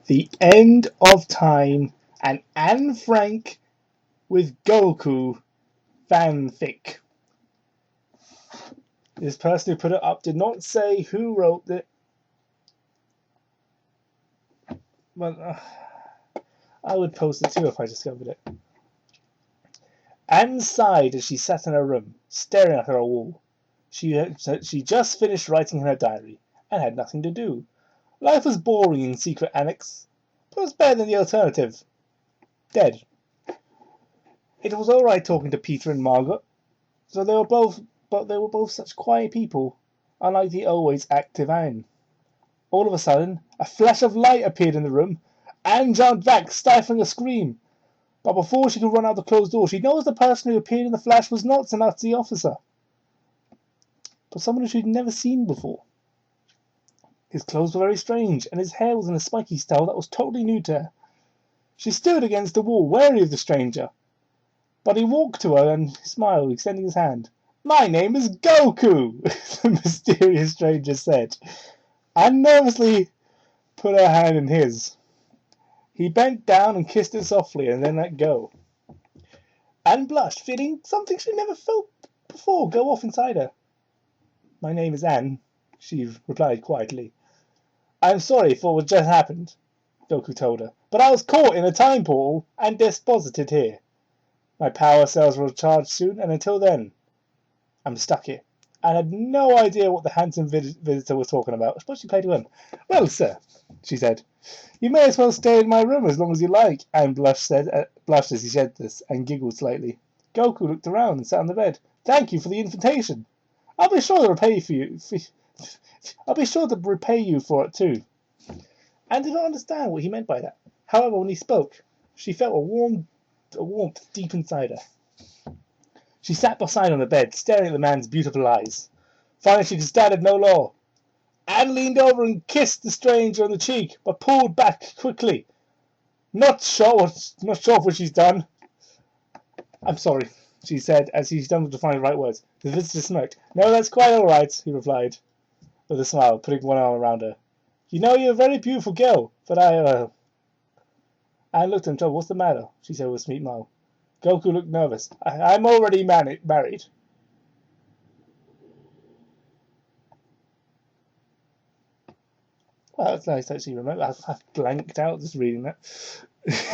The End of Time and Anne Frank with Goku fanfic. This person who put it up did not say who wrote it, but I would post it too if I discovered it. Anne sighed as she sat in her room, staring at her wall. She just finished writing in her diary and had nothing to do. Life was boring in Secret Annex, but it was better than the alternative. Dead. It was all right talking to Peter and Margaret, so they were both such quiet people, unlike the always active Anne. All of a sudden, a flash of light appeared in the room. Anne jumped back, stifling a scream. But before she could run out the closed door, she noticed the person who appeared in the flash was not a Nazi officer, but someone she'd never seen before. His clothes were very strange, and his hair was in a spiky style that was totally new to her. She stood against the wall, wary of the stranger, but he walked to her and smiled, extending his hand. "My name is Goku," the mysterious stranger said, and nervously put her hand in his. He bent down and kissed it softly and then let go. Anne blushed, feeling something she never felt before go off inside her. "My name is Anne," she replied quietly. "I'm sorry for what just happened," Goku told her, "but I was caught in a time portal and deposited here. My power cells will charge soon, and until then, I'm stuck here." I had no idea what the handsome visitor was talking about. I suppose she played to him. "Well, sir," she said, "you may as well stay in my room as long as you like." Anne blushed as he said this, and giggled slightly. Goku looked around and sat on the bed. "Thank you for the invitation. I'll be sure to repay you for it too." Anne did not understand what he meant by that. However, when he spoke, she felt a warmth deep inside her. She sat beside him on the bed, staring at the man's beautiful eyes. Finally, she could stand it no longer. Anne leaned over and kissed the stranger on the cheek, but pulled back quickly. Not sure what she's done." "I'm sorry," she said, as he stumbled to find the right words. The visitor smirked. "No, that's quite all right," he replied, with a smile, putting one arm around her. "You know, you're a very beautiful girl, but Anne looked at him troubled. "What's the matter?" she said with a sweet smile. Goku looked nervous. "I'm already married." Well, that's nice, actually. Remember, I've blanked out just reading that.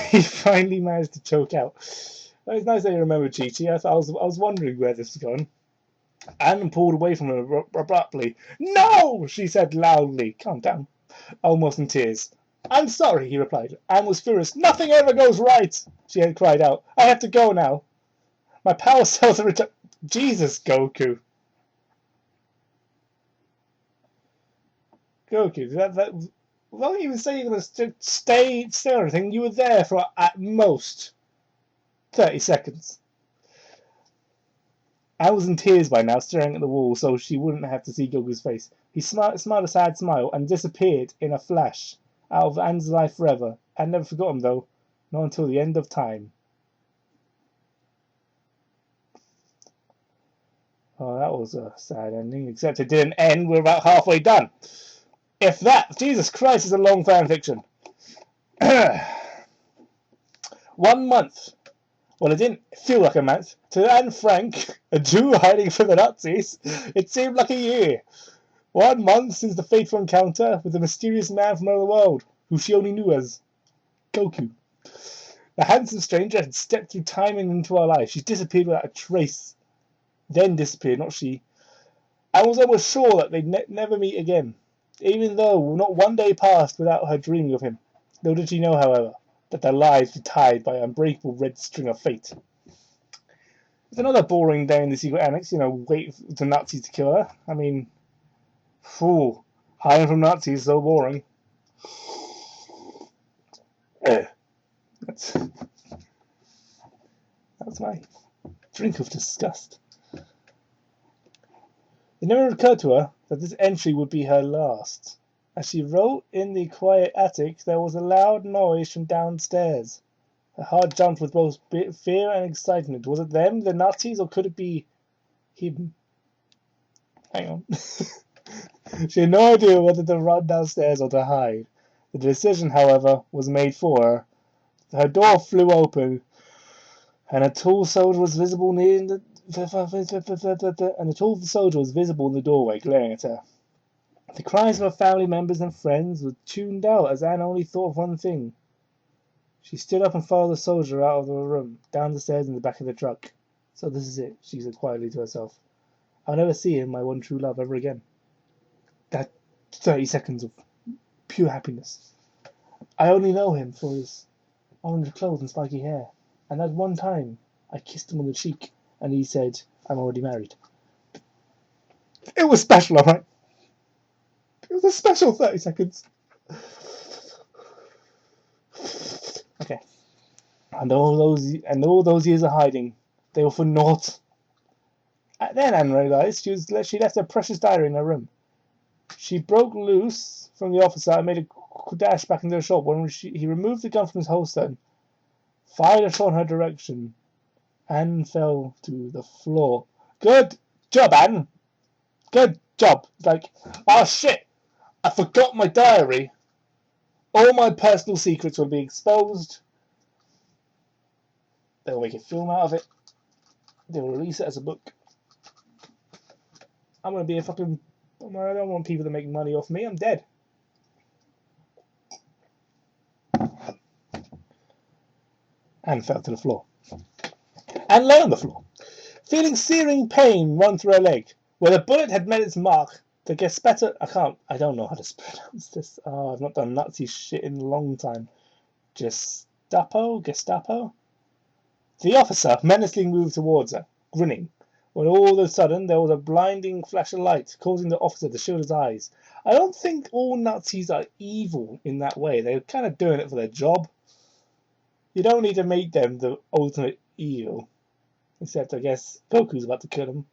He finally managed to choke out. Well, it's nice that you remember, Chi-Chi. I was wondering where this was going. Anne pulled away from him abruptly. "No!" she said loudly. "Calm down." Almost in tears. "I'm sorry," he replied. Anne was furious. "Nothing ever goes right," she had cried out. "I have to go now. My power cells are returned." Jesus, Goku. Goku, without even saying you're going to stay or anything, you were there for at most 30 seconds. I was in tears by now, staring at the wall so she wouldn't have to see Goku's face. He smiled a sad smile and disappeared in a flash out of Anne's life forever. I'd never forgot him, though. Not until the end of time. Oh, that was a sad ending, except it didn't end. We're about halfway done. If that, Jesus Christ, is a long fan fiction. 1 month. Well, it didn't feel like a month. To Anne Frank, a Jew hiding from the Nazis, it seemed like a year. 1 month since the fateful encounter with the mysterious man from another world, who she only knew as Goku. The handsome stranger had stepped through time and into her life. She disappeared without a trace. Then disappeared, not she. I was almost sure that they'd never meet again, even though not one day passed without her dreaming of him. Little did she know, however, that their lives were tied by an unbreakable red string of fate. It's another boring day in the secret annex, wait for the Nazis to kill her. I mean, hiding from Nazis is so boring. That's my drink of disgust. It never occurred to her that this entry would be her last. As she wrote in the quiet attic, there was a loud noise from downstairs. Her heart jumped with both fear and excitement. Was it them, the Nazis, or could it be him? Hang on. She had no idea whether to run downstairs or to hide. The decision, however, was made for her. Her door flew open, and a tall soldier was visible in the doorway, glaring at her. The cries of her family members and friends were tuned out as Anne only thought of one thing. She stood up and followed the soldier out of the room, down the stairs in the back of the truck. So this is it, she said quietly to herself. I'll never see him, my one true love, ever again. That 30 seconds of pure happiness. I only know him for his orange clothes and spiky hair. And that one time, I kissed him on the cheek, and he said, I'm already married. It was special, alright? It was a special 30 seconds. Okay. And all those years of hiding, they were for naught. Then Anne realised she left her precious diary in her room. She broke loose from the officer and made a dash back into the shop when he removed the gun from his holster and fired a shot in her direction. Anne fell to the floor. Good job, Anne. Good job. Like, oh shit, I forgot my diary. All my personal secrets will be exposed. They'll make a film out of it. They'll release it as a book. I'm going to be a fucking... I don't want people to make money off me. I'm dead. Anne fell to the floor. Anne lay on the floor, feeling searing pain run through her leg. Where the bullet had met its mark, the Gestapo... I don't know how to pronounce this. Oh, I've not done Nazi shit in a long time. Gestapo? The officer menacingly moved towards her, grinning, when all of a sudden there was a blinding flash of light, causing the officer to shield his eyes. I don't think all Nazis are evil in that way. They're kind of doing it for their job. You don't need to make them the ultimate evil. Except, I guess, Goku's about to kill him.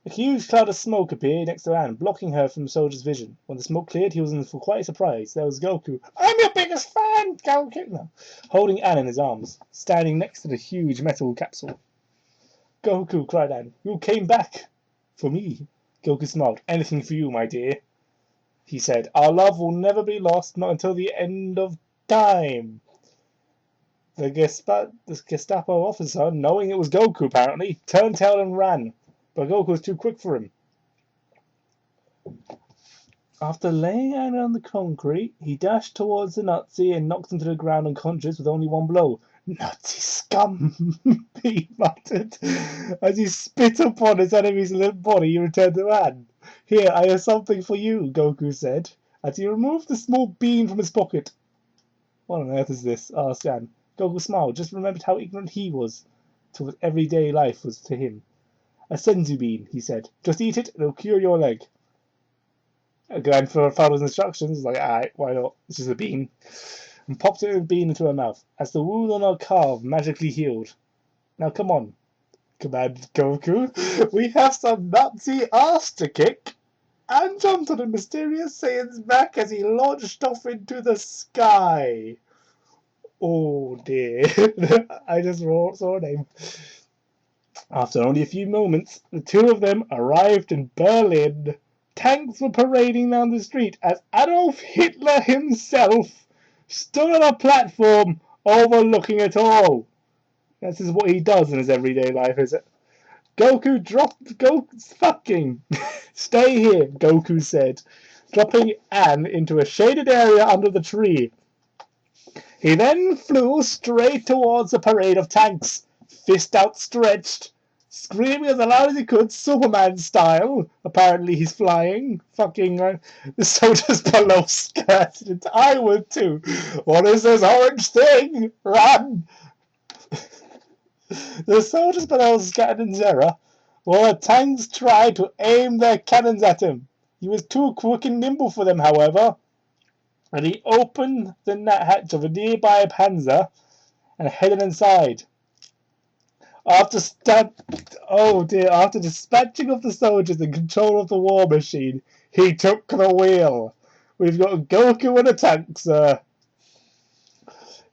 A huge cloud of smoke appeared next to Anne, blocking her from the soldier's vision. When the smoke cleared, he was in for quite a surprise. There was Goku. I'm your biggest fan, Goku! No. Holding Anne in his arms, standing next to the huge metal capsule. Goku, cried Anne. You came back. For me. Goku smiled. Anything for you, my dear. He said, our love will never be lost, not until the end of time. The Gestapo officer, knowing it was Goku apparently, turned tail and ran. But Goku was too quick for him. After laying Anne on the concrete, he dashed towards the Nazi and knocked him to the ground unconscious with only one blow. Nazi scum, he muttered. As he spit upon his enemy's limp body, he returned to Anne. Here, I have something for you, Goku said, as he removed the small bean from his pocket. What on earth is this? Asked Anne. Goku smiled, just remembered how ignorant he was to what everyday life was to him. A senzu bean, he said. Just eat it, it'll cure your leg. Again, for followed instructions, like, alright, why not? It's just a bean. And popped the bean into her mouth, as the wound on her calf magically healed. Now come on, commanded Goku. We have some Nazi ass to kick. And jumped on the mysterious Saiyan's back as he launched off into the sky. Oh dear. I just saw a name. After only a few moments, the two of them arrived in Berlin. Tanks were parading down the street as Adolf Hitler himself stood on a platform overlooking it all. This is what he does in his everyday life, is it? Goku fucking. Stay here, Goku said, dropping Anne into a shaded area under the tree. He then flew straight towards the parade of tanks, fist outstretched, screaming as loud as he could, Superman style. Apparently he's flying. Fucking the soldiers below skirted. I would too. What is this orange thing? Run! The soldiers below scattered in terror, while the tanks tried to aim their cannons at him. He was too quick and nimble for them, however, and he opened the hatch of a nearby Panzer and headed inside. After dispatching of the soldiers in control of the war machine, he took the wheel. We've got Goku in a tank, sir.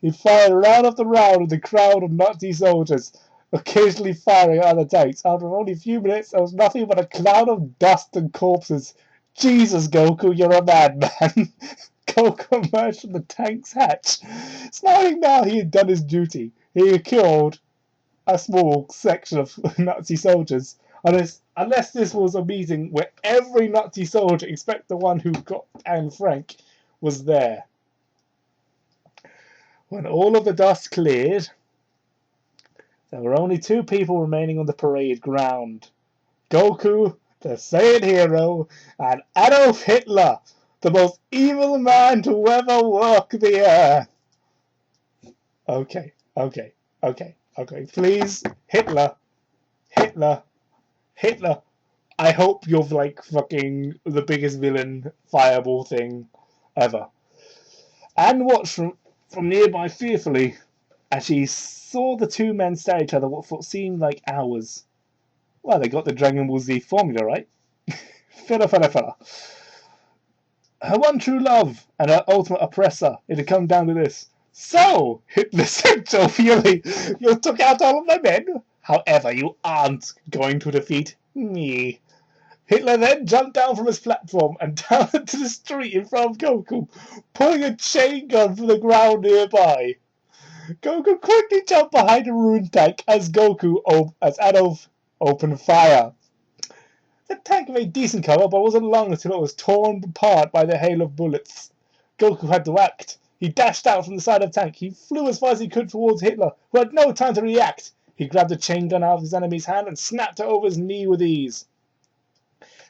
He fired round after round at the crowd of Nazi soldiers, occasionally firing at other tanks. After only a few minutes, there was nothing but a cloud of dust and corpses. Jesus, Goku, you're a madman. Goku emerged from the tank's hatch, smiling now he had done his duty. He had killed a small section of Nazi soldiers. Unless this was a meeting where every Nazi soldier, except the one who got Anne Frank, was there. When all of the dust cleared, there were only two people remaining on the parade ground. Goku, the Saiyan hero, and Adolf Hitler, the most evil man to ever walk the earth. Okay. Please, Hitler. I hope you're like fucking the biggest villain fireball thing ever. Anne watched from nearby fearfully as she saw the two men stare at each other what seemed like hours. Well, they got the Dragon Ball Z formula, right? Fella. Her one true love and her ultimate oppressor. It had come down to this. So, Hitler said jovially, you took out all of my men. However, you aren't going to defeat me. Hitler then jumped down from his platform and down into the street in front of Goku, pulling a chain gun from the ground nearby. Goku quickly jumped behind a ruined tank as Adolf opened fire. The tank made decent cover, but wasn't long until it was torn apart by the hail of bullets. Goku had to act. He dashed out from the side of the tank. He flew as far as he could towards Hitler, who had no time to react. He grabbed a chain gun out of his enemy's hand and snapped it over his knee with ease.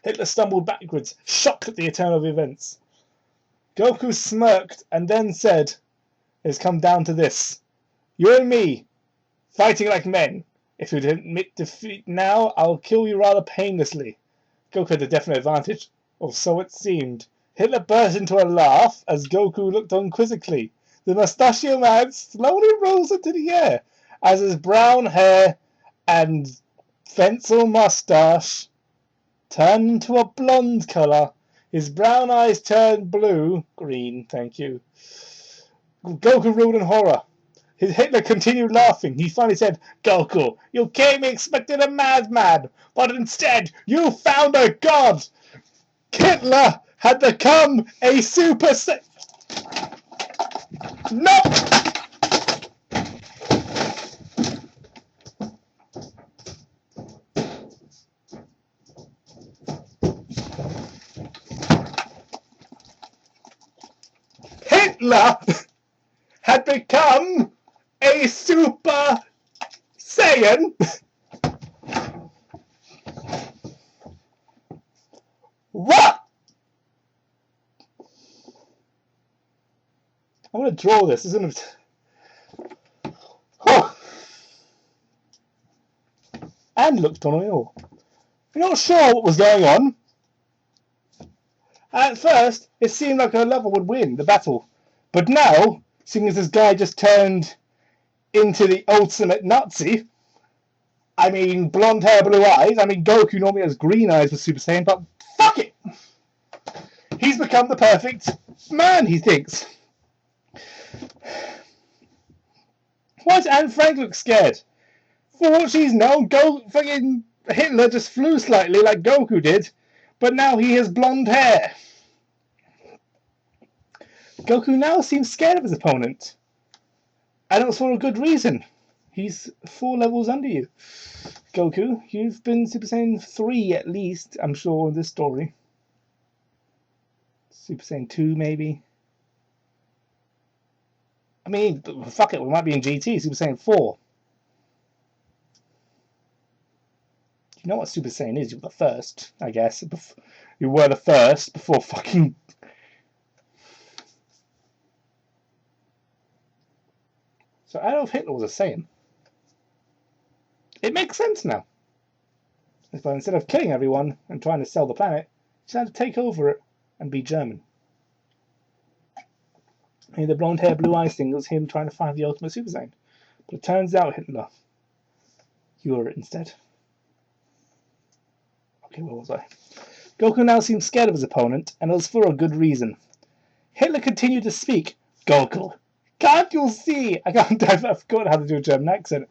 Hitler stumbled backwards, shocked at the turn of events. Goku smirked and then said, "It's come down to this. You and me, fighting like men. If you admit defeat now, I'll kill you rather painlessly." Goku had a definite advantage, or so it seemed. Hitler burst into a laugh as Goku looked on quizzically. The mustachio man slowly rose into the air as his brown hair and pencil mustache turned to a blonde color. His brown eyes turned green, thank you. Goku roared in horror. Hitler continued laughing. He finally said, "Goku, you came expecting a madman, but instead you found a god." Hitler had become a Super Saiyan. No! Hitler had become a Super Saiyan. What? I'm going to draw this, isn't it? Oh. And looked on oil. You're not sure what was going on. At first, it seemed like her lover would win the battle. But now, seeing as this guy just turned into the ultimate Nazi, I mean, blonde hair, blue eyes. I mean, Goku normally has green eyes with Super Saiyan, but fuck it! He's become the perfect man, he thinks. Why does Anne Frank look scared? For what she's known, fucking Hitler just flew slightly like Goku did, but now he has blonde hair. Goku now seems scared of his opponent. And it was for a good reason. He's 4 levels under you. Goku, you've been Super Saiyan 3 at least, I'm sure, in this story. Super Saiyan 2, maybe. I mean, fuck it, we might be in GT, Super Saiyan 4. You know what Super Saiyan is? You're the first, I guess. You were the first before fucking... So Adolf Hitler was a Saiyan. It makes sense now. But instead of killing everyone and trying to sell the planet, he had to take over it and be German. And the blonde hair, blue eyes thing was him trying to find the ultimate Super Saiyan. But it turns out, Hitler, you were it instead. Okay, where was I? Goku now seemed scared of his opponent, and it was for a good reason. Hitler continued to speak. "Goku, can't you see?" I've forgotten how to do a German accent.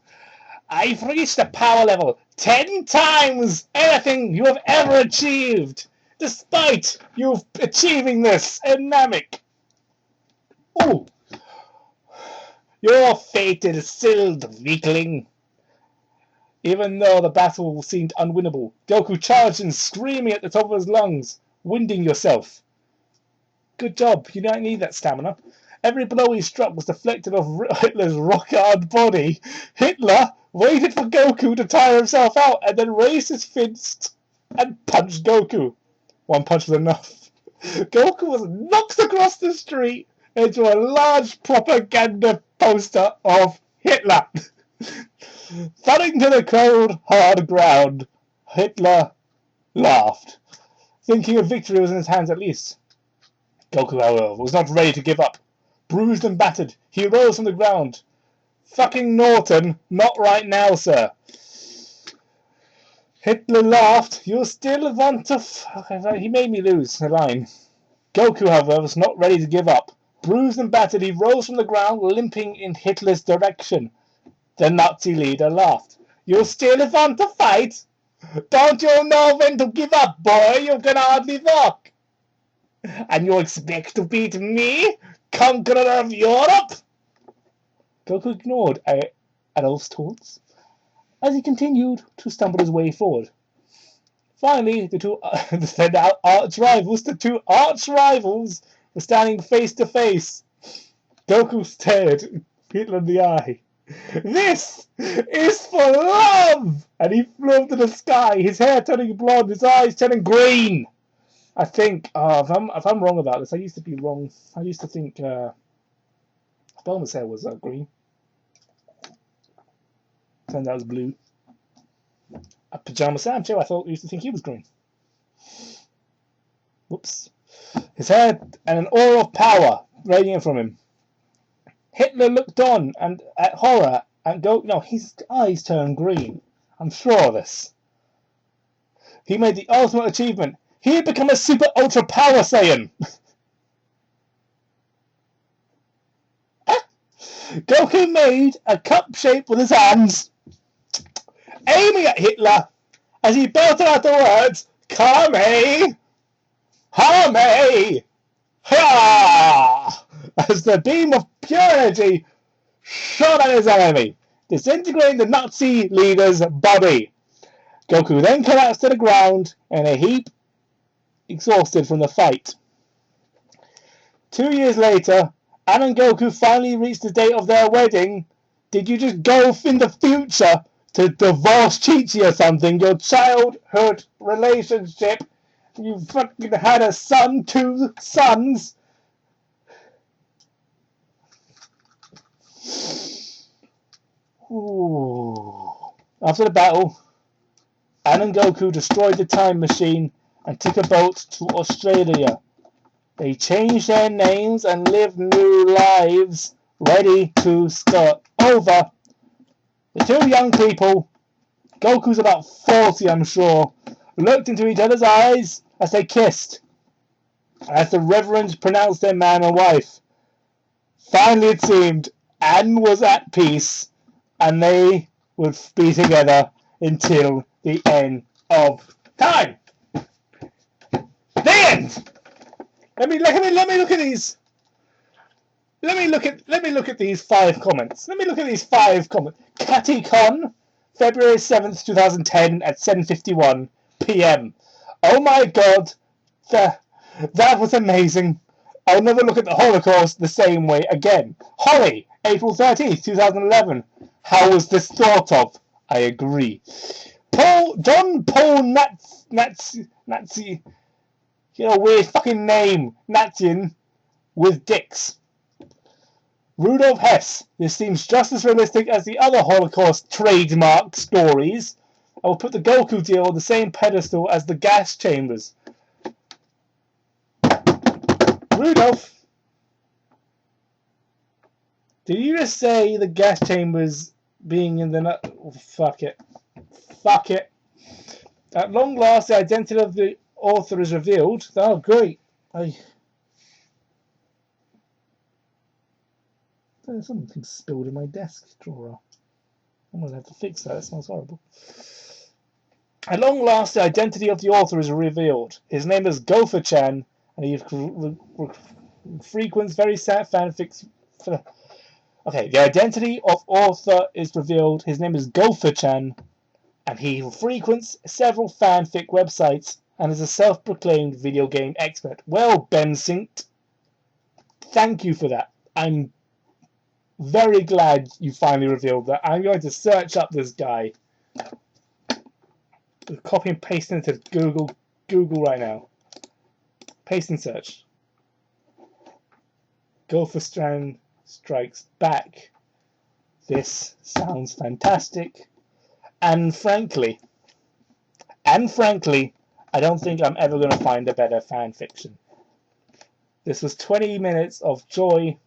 "I've reached a power level 10 times anything you have ever achieved. Despite you achieving this in Namek, Oh, your fate is sealed, weakling. Even though the battle seemed unwinnable, Goku charged in, screaming at the top of his lungs, winding yourself. Good job, you don't need that stamina. Every blow he struck was deflected off Hitler's rock-hard body. Hitler waited for Goku to tire himself out and then raised his fist and punched Goku. One punch was enough. Goku was knocked across the street into a large propaganda poster of Hitler. Thudding to the cold, hard ground, Hitler laughed, thinking a victory was in his hands at least. Goku, however, was not ready to give up. Bruised and battered, he rose from the ground. Fucking Norton, not right now, sir. Hitler laughed. You still want to he made me lose the line. Goku, however, was not ready to give up. Bruised and battered, he rose from the ground, limping in Hitler's direction. The Nazi leader laughed. You still want to fight? Don't you know when to give up, boy? You can hardly walk. And you expect to beat me, conqueror of Europe? Goku ignored Adolf's taunts as he continued to stumble his way forward. Finally, the two arch rivals, were standing face to face. Goku stared Hitler in the eye. This is for love! And he flew up to the sky, his hair turning blonde, his eyes turning green. I think, if I'm wrong about this, I used to be wrong. I used to think Bulma's hair was green. Turned out it was blue. Pajama Sam too, I used to think he was green. Whoops. His hair and an aura of power radiating from him. Hitler looked on and at horror and his eyes turned green. I'm sure of this. He made the ultimate achievement. He had become a super ultra power Saiyan. Goku made a cup shape with his hands, aiming at Hitler as he belted out the words, Kame! Hame! Ha! As the beam of pure energy shot at his enemy, disintegrating the Nazi leader's body. Goku then collapsed to the ground in a heap, exhausted from the fight. 2 years later, Ann and Goku finally reached the date of their wedding. Did you just go in the future to divorce Chi-Chi or something? Your childhood relationship. You fucking had a son, 2 sons. Ooh. After the battle, Ann and Goku destroyed the time machine and took a boat to Australia. They changed their names and lived new lives, ready to start over. The two young people, Goku's about 40 I'm sure, looked into each other's eyes as they kissed, as the Reverend pronounced their man and wife. Finally it seemed Anne was at peace and they would be together until the end of time. The end! Let me look at these. Let me look at these 5 comments. Catty Con, February 7th, 2010 at 7:51 p.m. Oh my god, that was amazing. I'll never look at the Holocaust the same way again. Holly, April 13th, 2011. How was this thought of? I agree. John Paul Nazi, weird fucking name, Nazian, with dicks. Rudolf Hess, this seems just as realistic as the other Holocaust trademark stories. I will put the Goku deal on the same pedestal as the gas chambers. Rudolph, did you just say the gas chambers being in the nut? Oh, fuck it. At long last, the identity of the author is revealed. Oh, great. There's something spilled in my desk drawer. I'm going to have to fix that. That smells horrible. At long last, the identity of the author is revealed. His name is Gopher-chan, and he frequents very sad fanfics. Okay, the identity of author is revealed. His name is Gofu-chan, and he frequents several fanfic websites and is a self-proclaimed video game expert. Well, Bensinct, thank you for that. I'm very glad you finally revealed that. I'm going to search up this guy. Copy and paste into Google right now. Paste and search. Gopher Strikes Back. This sounds fantastic. And frankly, I don't think I'm ever going to find a better fan fiction. This was 20 minutes of joy.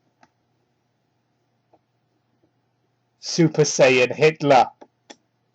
Super Saiyan Hitler.